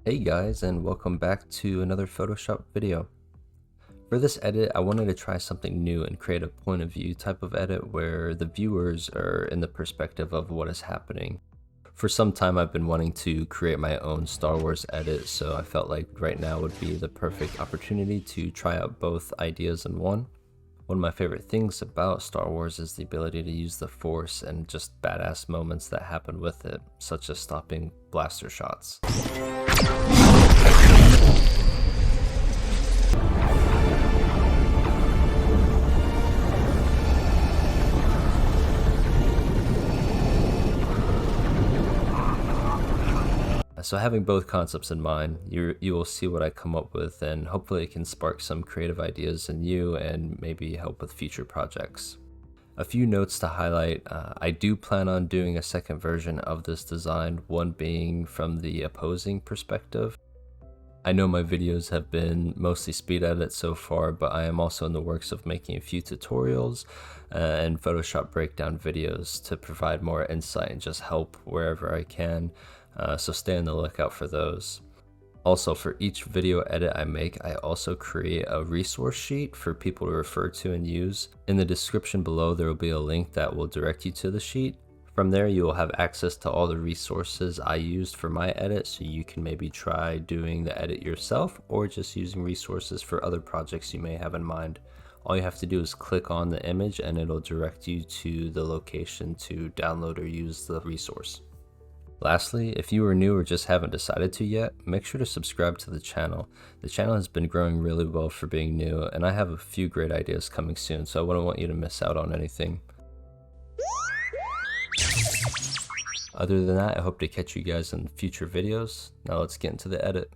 Hey guys, and welcome back to another Photoshop video. For this edit, I wanted to try something new and create a point of view type of edit where the viewers are in the perspective of what is happening. For some time I've been wanting to create my own Star Wars edit, so I felt like right now would be the perfect opportunity to try out both ideas in one. One of my favorite things about Star Wars is the ability to use the Force and just badass moments that happen with it, such as stopping blaster shots. So having both concepts in mind, you will see what I come up with, and hopefully it can spark some creative ideas in you and maybe help with future projects. A few notes to highlight: I do plan on doing a second version of this design, one being from the opposing perspective. I know my videos have been mostly speed edits so far, but I am also in the works of making a few tutorials and Photoshop breakdown videos to provide more insight and just help wherever I can, so stay on the lookout for those. Also, for each video edit I make, I also create a resource sheet for people to refer to and use. In the description below, there will be a link that will direct you to the sheet. From there, you will have access to all the resources I used for my edit, so you can maybe try doing the edit yourself or just using resources for other projects you may have in mind. All you have to do is click on the image and it'll direct you to the location to download or use the resource. Lastly, if you are new or just haven't decided to yet, make sure to subscribe to the channel. The channel has been growing really well for being new, and I have a few great ideas coming soon, so I wouldn't want you to miss out on anything. Other than that, I hope to catch you guys in future videos. Now let's get into the edit.